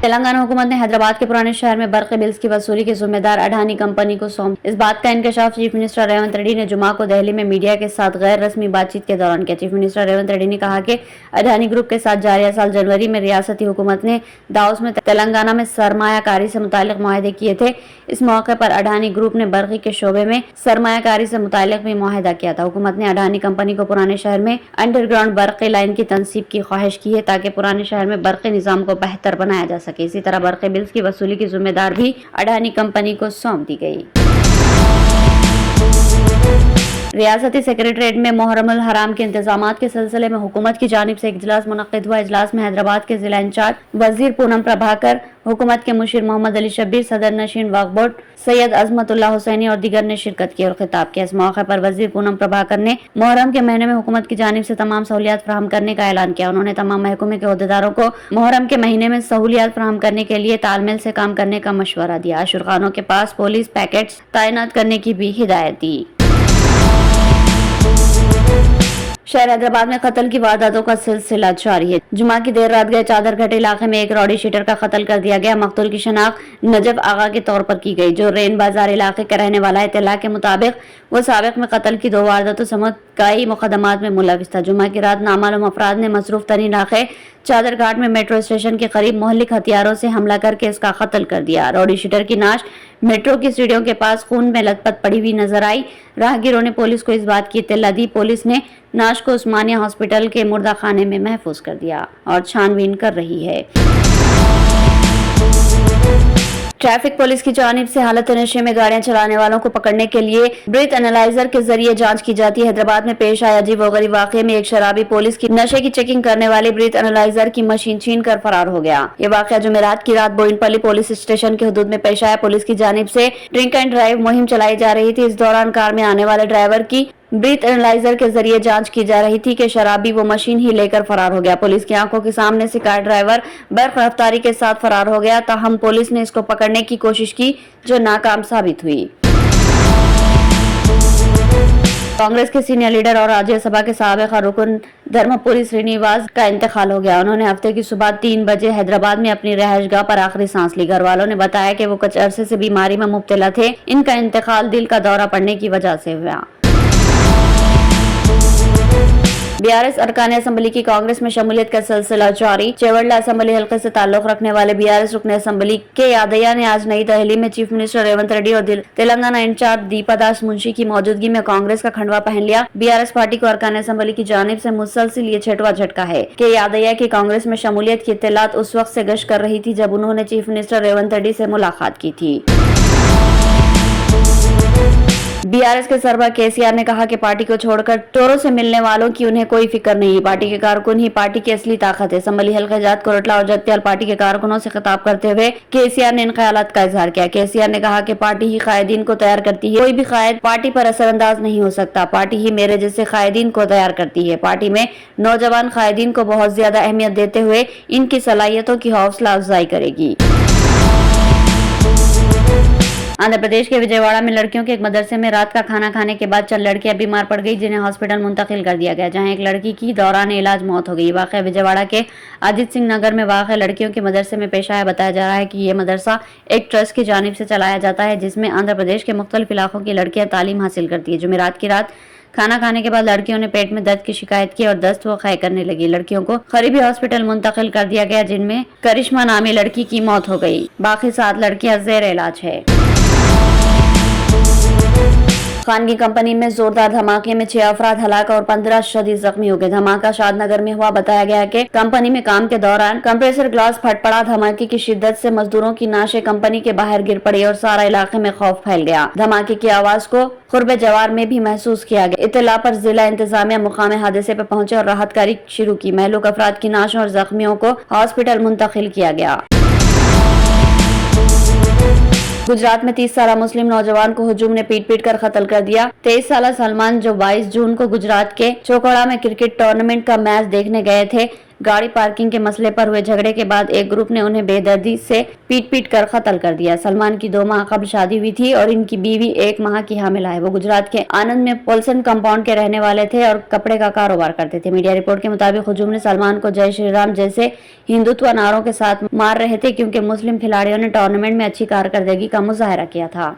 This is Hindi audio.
तेलंगाना हुकूमत ने हैदराबाद के पुराने शहर में बरक़ी बिल्स की वसूली के जिम्मेदार अडानी कंपनी को सौंप। इस बात का इंकशाफ चीफ मिनिस्टर रेवंत रेड्डी ने जुमा को दिल्ली में मीडिया के साथ गैर रस्मी बातचीत के दौरान किया। चीफ मिनिस्टर रेवंत रेड्डी ने कहा कि अडानी ग्रुप के साथ जारिया साल जनवरी में रियासती हुकूमत ने दावोस में तेलंगाना में सरमायाकारी से मुतालिक मुआहदे किए थे। इस मौके पर अडानी ग्रुप ने बरक़ी के शोबे में सरमायाकारी से मुतालिक भी मुआहदा किया था। हुकूमत ने अडानी कंपनी को पुराने शहर में अंडरग्राउंड बरक़ी लाइन की तनसीब की ख्वाहिश की है ताकि पुराने शहर में बरक़ी निज़ाम को बेहतर बनाया जा सके। इसी तरह बरक़ी बिल्स की वसूली की जिम्मेदार भी अडानी कंपनी को सौंप दी गई। रियासती सेक्रेटरीट में मुहर्रमुल हराम के इंतजामात के सिलसिले में हुकूमत की जानिब से एक इजलास मुनक्किद हुआ। इजलास में हैदराबाद के जिला इंचार्ज वजीर पूनम प्रभाकर, हुकूमत के मुशीर मोहम्मद अली शब्बीर, सदर नशीन वक्फ बोर्ड सैयद अजमतुल्लाह हुसैनी और दीगर ने शिरकत की और खिताब किया। इस मौके पर वजीर पूनम प्रभाकर ने मुहर्रम के महीने में हुकूमत की जानिब से तमाम सहूलियात फराहम करने का ऐलान किया। उन्होंने तमाम महकमे के अहदेदारों को मुहर्रम के महीने में सहूलियात फराहम करने के लिए तालमेल से काम करने का मशवरा दिया। आशुरखानों के पास पुलिस पैकेट्स तैनात करने की भी हिदायत दी। शहर हैदराबाद में कत्ल की वारदातों का सिलसिला जारी है। जुमा की देर रात गए चादरघाट इलाके में एक रॉडी शीटर का कत्ल कर दिया गया। मकतूल की शनाख्त नजफ आगा के तौर पर की गई, जो रेन बाजार इलाके का रहने वाला है। इत्तला के मुताबिक वो साबिक में कत्ल की 2 वारदातों समेत कई मुकदमात में मुलविस था। जुमा की रात नामालूम अफराद ने मसरूफ तरीन इलाके चादरघाट में मेट्रो स्टेशन के करीब मोहल्लिक हथियारों से हमला करके इसका कत्ल कर दिया। रॉडी शीटर की नाश मेट्रो की सीढ़ियों के पास खून में लथपथ पड़ी हुई नजर आई। राहगीरों ने पुलिस को इस बात की इत्तला दी। पुलिस ने नाश को उस्मानिया हॉस्पिटल के मुर्दा खाने में महफूज कर दिया और छानबीन कर रही है। ट्रैफिक पुलिस की जानिब से हालत नशे में गाड़ियां चलाने वालों को पकड़ने के लिए ब्रीथ एनालाइजर के जरिए जांच की जाती है। हैदराबाद में पेश आया अजीब व गरीब वाकये में एक शराबी पुलिस की नशे की चेकिंग करने वाली ब्रीथ एनालाइजर की मशीन छीन कर फरार हो गया। ये वाकया जुमेरात की रात बोइनपल्ली पुलिस स्टेशन के हुदूद में पेश आया। पुलिस की जानिब से ड्रिंक एंड ड्राइव मुहिम चलाई जा रही थी। इस दौरान कार में आने वाले ड्राइवर की ब्रीथ एनालाइजर के जरिए जांच की जा रही थी कि शराबी वो मशीन ही लेकर फरार हो गया। पुलिस की आंखों के सामने से कार ड्राइवर बर्फ रफ्तारी के साथ फरार हो गया। ताहम पुलिस ने इसको पकड़ने की कोशिश की, जो नाकाम साबित हुई। कांग्रेस के सीनियर लीडर और राज्यसभा के साबिक़ रुकन धर्मपुरी श्रीनिवास का इंतकाल हो गया। उन्होंने हफ्ते की सुबह 3 बजे हैदराबाद में अपनी रहायशगाह पर आखिरी सांस ली। घर वालों ने बताया कि वो कुछ अरसे से बीमारी में मुब्तला थे। इनका इंतकाल दिल का दौरा पड़ने की वजह से हुआ। बीआरएस अरकान असम्बली की कांग्रेस में शमूलियत का सिलसिला जारी। चेवड़ला असम्बली हल्के से ताल्लुक रखने वाले बीआरएस रुकन असम्बली के यादैया ने आज नई दिल्ली में चीफ मिनिस्टर रेवंत रेड्डी और तेलंगाना इंचार्ज दीपादास मुंशी की मौजूदगी में कांग्रेस का खंडवा पहन लिया। बीआरएस पार्टी को अरकान असम्बली की जानिब से मुसलसिल ये छठवां झटका है कि यादैया की कांग्रेस में शमूलियत की इत्तलात उस वक्त से गश्त कर रही थी जब उन्होंने चीफ मिनिस्टर रेवंत रेड्डी से मुलाकात की थी। बीआरएस के सरबराह केसीआर ने कहा कि पार्टी को छोड़कर टोरों से मिलने वालों की उन्हें कोई फिक्र नहीं। पार्टी के कारकुन ही पार्टी की असली ताकत है। असम्बली हल्का जात कोरटला और जगत्याल पार्टी के कारकुनों से खिताब करते हुए केसीआर ने इन ख्यालात का इजहार किया। केसीआर ने कहा कि पार्टी ही कायदीन को तैयार करती है, कोई भी कायद पार्टी पर असरअंदाज नहीं हो सकता। पार्टी ही मेरे जैसे कायदीन को तैयार करती है। पार्टी में नौजवान कायदीन को बहुत ज्यादा अहमियत देते हुए इनकी सलाहियतों की हौसला अफजाई करेगी। आंध्र प्रदेश के विजयवाड़ा में लड़कियों के एक मदरसे में रात का खाना खाने के बाद चंद लड़कियां बीमार पड़ गई, जिन्हें हॉस्पिटल मुंतकिल कर दिया गया, जहां एक लड़की की दौरान इलाज मौत हो गई। वाकया विजयवाड़ा के अजीत सिंह नगर में वाकया लड़कियों के मदरसे में पेश आया। बताया जा रहा है कि ये मदरसा एक ट्रस्ट की जानिब से चलाया जाता है, जिसमें आंध्र प्रदेश के मुख्तलिफ इलाकों की लड़कियां तालीम हासिल करती है। जुमेरात की रात खाना खाने के बाद लड़कियों ने पेट में दर्द की शिकायत की और दस्त व खै करने लगी। लड़कियों को करीबी हॉस्पिटल मुंतकिल कर दिया गया, जिनमें करिश्मा नामी लड़की की मौत हो गई। बाकी 7 लड़कियां जेर इलाज है। खानगी कंपनी में जोरदार धमाके में 6 अफराद हलाक और 15 शदीद जख्मी हो गए। धमाका शादनगर में हुआ। बताया गया है कि कंपनी में काम के दौरान कंप्रेसर ग्लास फट पड़ा। धमाके की शिद्दत से मजदूरों की नाशे कंपनी के बाहर गिर पड़ी और सारा इलाके में खौफ फैल गया। धमाके की आवाज को खुर्बे जवार में भी महसूस किया गया। इत्तला पर जिला इंतजामिया मुकाम हादसे पर पहुंचे और राहत कार्य शुरू की। महलूक अफराद की नाशों और जख्मियों को हॉस्पिटल मुंतकिल किया गया। गुजरात में 30 साल मुस्लिम नौजवान को हुजूम ने पीट कर कत्ल कर दिया। 23 साल सलमान, जो 22 जून को गुजरात के चोकड़ा में क्रिकेट टूर्नामेंट का मैच देखने गए थे, गाड़ी पार्किंग के मसले पर हुए झगड़े के बाद एक ग्रुप ने उन्हें बेदर्दी से पीट कर कत्ल कर दिया। सलमान की 2 माह कबल शादी हुई थी और इनकी बीवी 1 माह की हामिला है। वो गुजरात के आनंद में पोल्सन कंपाउंड के रहने वाले थे और कपड़े का कारोबार करते थे। मीडिया रिपोर्ट के मुताबिक हुजूम ने सलमान को जय श्री राम जैसे हिंदुत्व नारों के साथ मार रहे थे क्योंकि मुस्लिम खिलाड़ियों ने टूर्नामेंट में अच्छी कारकर्दगी का मुजाहरा किया था।